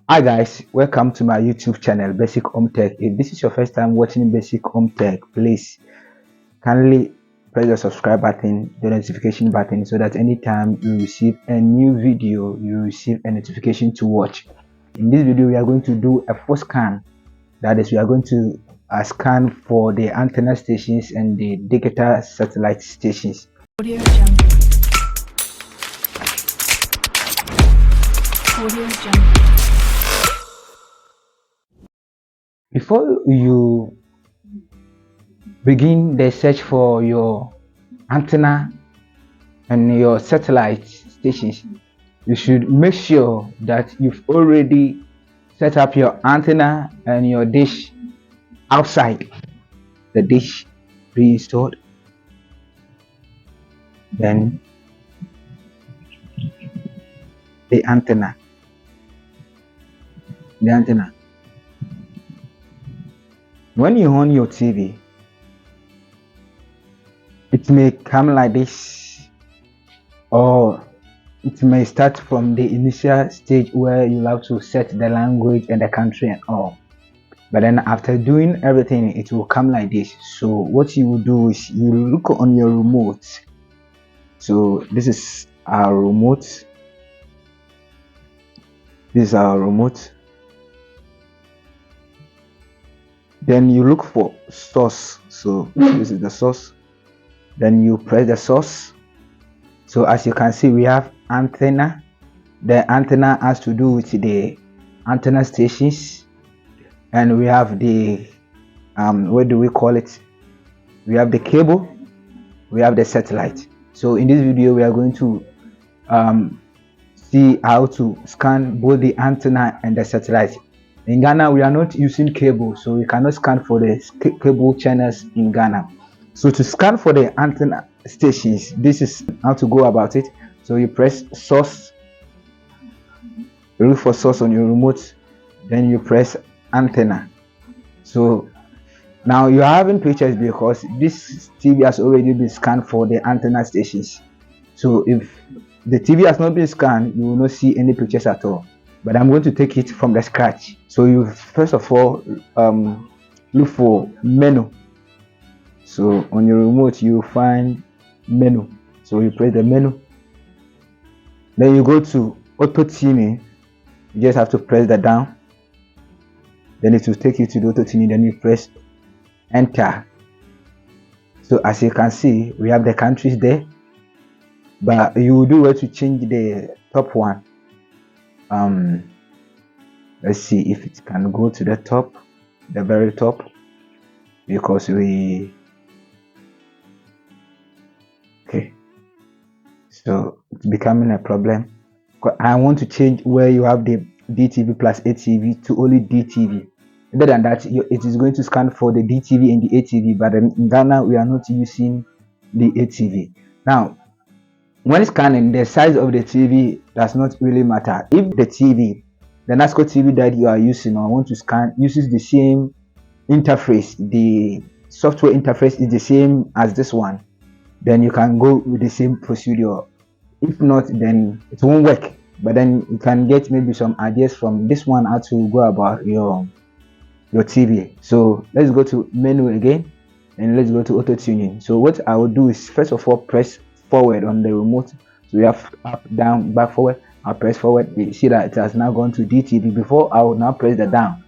Hi guys, welcome to my YouTube channel Basic Home Tech. If this is your first time watching Basic Home Tech, please kindly press the subscribe button, the notification button, so that anytime you receive a new video, you receive a notification to watch. In this video, we are going to do a full scan. That is, we are going to scan for the antenna stations and the digital satellite stations. Audio Jungle. Audio Jungle. Before you begin the search for your antenna and your satellite stations, you should make sure that you've already set up your antenna and your dish outside the dish pre-installed. Then the antenna when you on your TV, it may come like this, or it may start from the initial stage where you have to set the language and the country and all. But then after doing everything, it will come like this. So what you will do is you look on your remote. So this is our remote. This is our remote. Then you look for source. So this is the source. Then you press the source. So as you can see, we have antenna. The antenna has to do with the antenna stations, and we have the what do we call it? We have the cable, we have the satellite. So in this video, we are going to see how to scan both the antenna and the satellite. In Ghana, we are not using cable, so we cannot scan for the cable channels in Ghana. So to scan for the antenna stations, this is how to go about it. So you press source, you look for source on your remote, then you press antenna. So now you are having pictures because this TV has already been scanned for the antenna stations. So if the TV has not been scanned, you will not see any pictures at all. But I'm going to take it from the scratch. So you first of all look for menu. So on your remote you find menu. So you press the menu. Then you go to auto tuning. You just have to press that down. Then it will take you to the auto tuning. Then you press enter. So as you can see, we have the countries there, but you will do well to change the top one. Let's see if it can go to the top, the very top, because okay, so it's becoming a problem. I want to change where you have the DTV plus ATV to only DTV. Other than that, it is going to scan for the DTV and the ATV, but in Ghana we are not using the ATV. Now when scanning, the size of the TV does not really matter. If the TV, the Nasco TV that you are using or want to scan, uses the same interface, the software interface is the same as this one, then you can go with the same procedure. If not, then it won't work. But then you can get maybe some ideas from this one how to go about your TV. So let's go to menu again and let's go to auto tuning. So what I will do is first of all press forward on the remote. So we have up, down, back, forward. I'll press forward. You see that it has now gone to DTV. Before I will now press the down.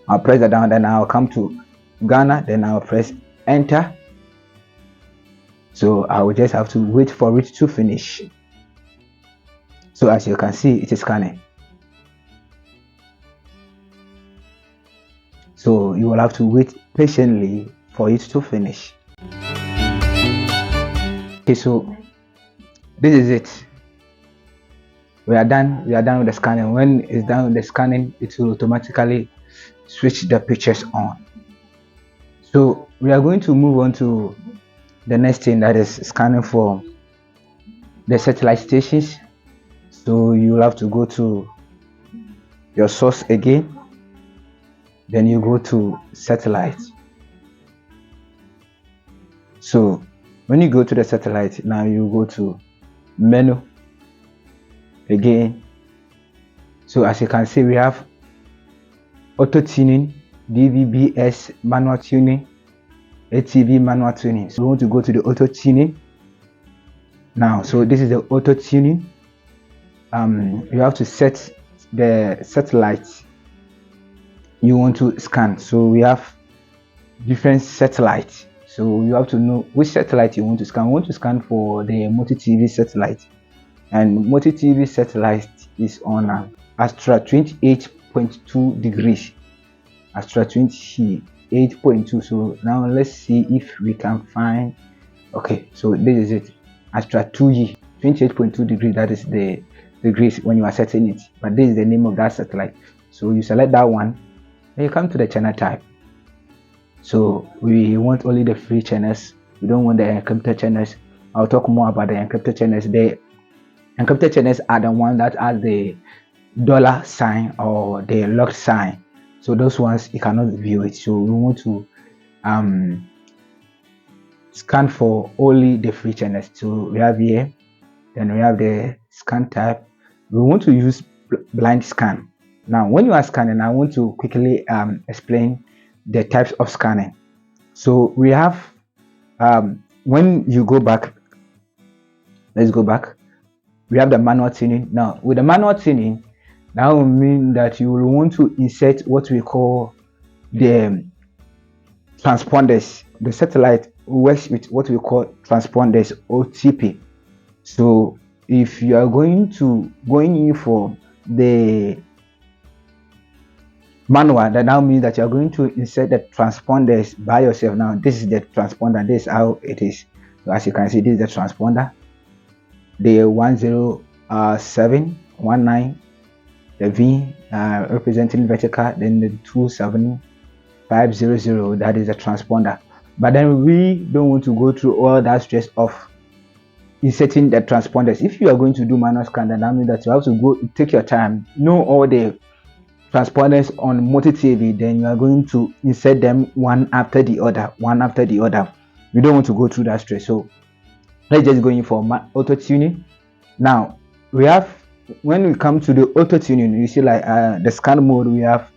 I'll press the down, then I'll come to Ghana, then I'll press enter. So I will just have to wait for it to finish. So as you can see, it is scanning. So you will have to wait patiently for it to finish. Okay, so this is it. We are done with the scanning. When it's done with the scanning, it will automatically switch the pictures on. So we are going to move on to the next thing, that is scanning for the satellite stations. So you will have to go to your source again, then you go to satellite. So when you go to the satellite, now you go to menu again. So as you can see, we have auto tuning, DVBS manual tuning, ATV manual tuning. So we want to go to the auto tuning now. So this is the auto tuning. You have to set the satellite you want to scan. So we have different satellites, so you have to know which satellite you want to scan. We want to scan for the multi TV satellite, and multi TV satellite is on Astra 28.2 degrees, Astra 28.2. so now let's see if we can find. Okay, so this is it, Astra 2G 28.2 degrees. That is the degrees when you are setting it, but this is the name of that satellite. So you select that one, then you come to the channel type. So we want only the free channels, we don't want the encrypted channels. I'll talk more about the encrypted channels. The encrypted channels are the one that has the dollar sign or the locked sign, so those ones you cannot view it. So we want to scan for only the free channels. So we have here, then we have the scan type. We want to use blind scan. Now when you are scanning, I want to quickly explain the types of scanning. So we have when you go back, let's go back, we have the manual tuning. Now with the manual tuning, that will mean that you will want to insert what we call the transponders. The satellite works with what we call transponders, OTP. So if you are going in for the manual, that now means that you are going to insert the transponders by yourself. Now this is the transponder, this is how it is. So as you can see, this is the transponder, the 10719, the V representing vertical, then the 27500, that is the transponder. But then we don't want to go through all that stress of inserting the transponders. If you are going to do manual scan, then that means that you have to go take your time, know all the transponders on multi TV, then you are going to insert them one after the other. We don't want to go through that stress. So let's just go in for auto tuning. Now we have, when we come to the auto tuning, you see like the scan mode, we have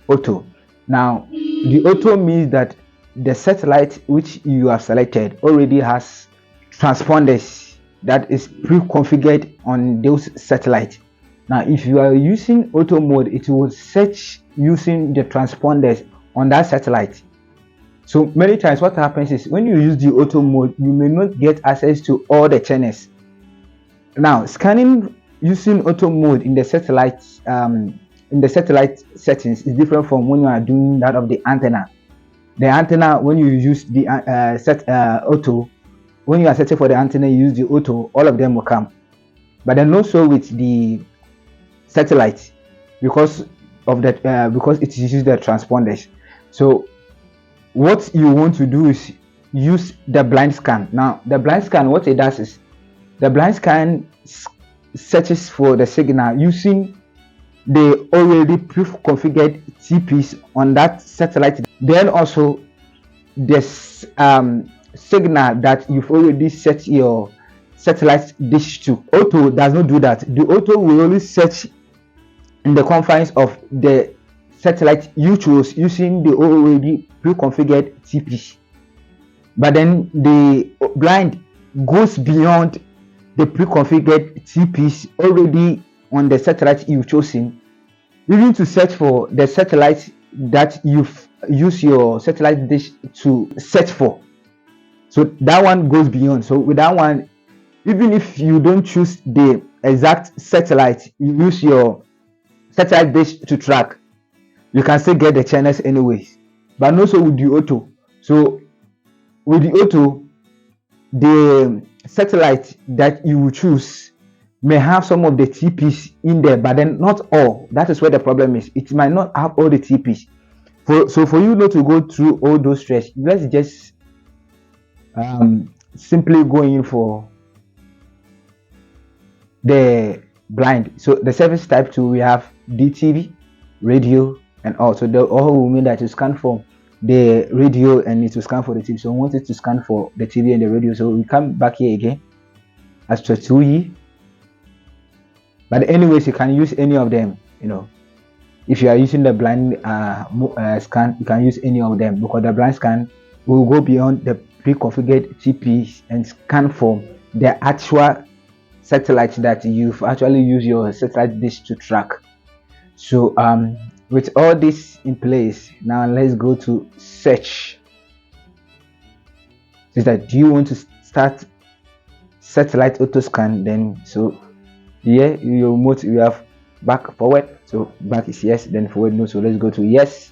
auto. Now the auto means that the satellite which you have selected already has transponders that is pre-configured on those satellites. Now if you are using auto mode, it will search using the transponders on that satellite. So many times what happens is when you use the auto mode, you may not get access to all the channels. Now scanning using auto mode in the satellite settings is different from when you are doing that of the antenna. The antenna, when you use the auto, when you are setting for the antenna, you use the auto, all of them will come. But then also with the satellite, because of that, because it uses the transponders. So what you want to do is use the blind scan. Now the blind scan, what it does is the blind scan searches for the signal using the already pre-configured TPs on that satellite. Then also this signal that you've already set your satellite dish to. Auto does not do that. The auto will only search in the confines of the satellite you chose using the already pre-configured TPs. But then the blind goes beyond the pre-configured TPs already on the satellite you've chosen, even to search for the satellite that you've used your satellite dish to search for. So that one goes beyond. So with that one, even if you don't choose the exact satellite you use your satellite dish to track, you can still get the channels anyways. But also with the auto. So with the auto, the satellite that you will choose may have some of the TPs in there, but then not all. That is where the problem is. It might not have all the TPs. So for you not to go through all those stress, let's just simply go in for the blind. So the service type 2, we have DTV, radio, and also the all will mean that you scan for the radio and it will scan for the TV. So we want it to scan for the TV and the radio. So we come back here again as to 2E. But anyways, you can use any of them. If you are using the blind scan, you can use any of them, because the blind scan will go beyond the pre-configured TPs and scan for the actual satellite that you've actually used your satellite dish to track. So with all this in place, now let's go to search. Is that, do you want to start satellite auto scan? Then so here your remote, you have back, forward. So back is yes, then forward no. So let's go to yes,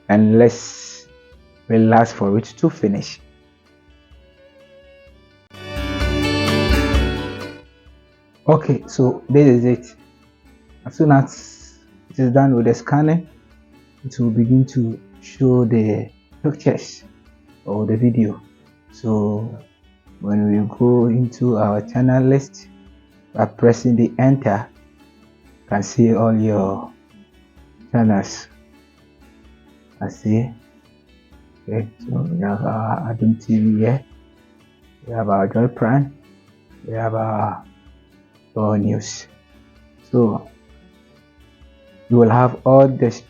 and let's relax for it to finish. Okay, so this is it. As soon as it is done with the scanning, it will begin to show the pictures or the video. So when we go into our channel list, by pressing the enter, you can see all your channels. I see. Okay, so we have our Adam TV here, we have our Joy Prime, we have our news. So you will have all the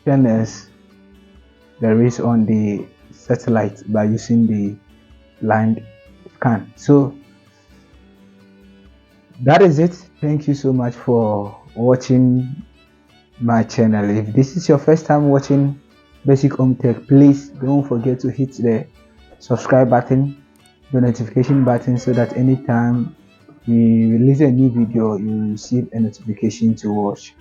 channels there is on the satellite by using the blind scan. So that is it. Thank you so much for watching my channel. If this is your first time watching Basic Home Tech, please don't forget to hit the subscribe button, the notification button, so that anytime we release a new video, you will receive a notification to watch.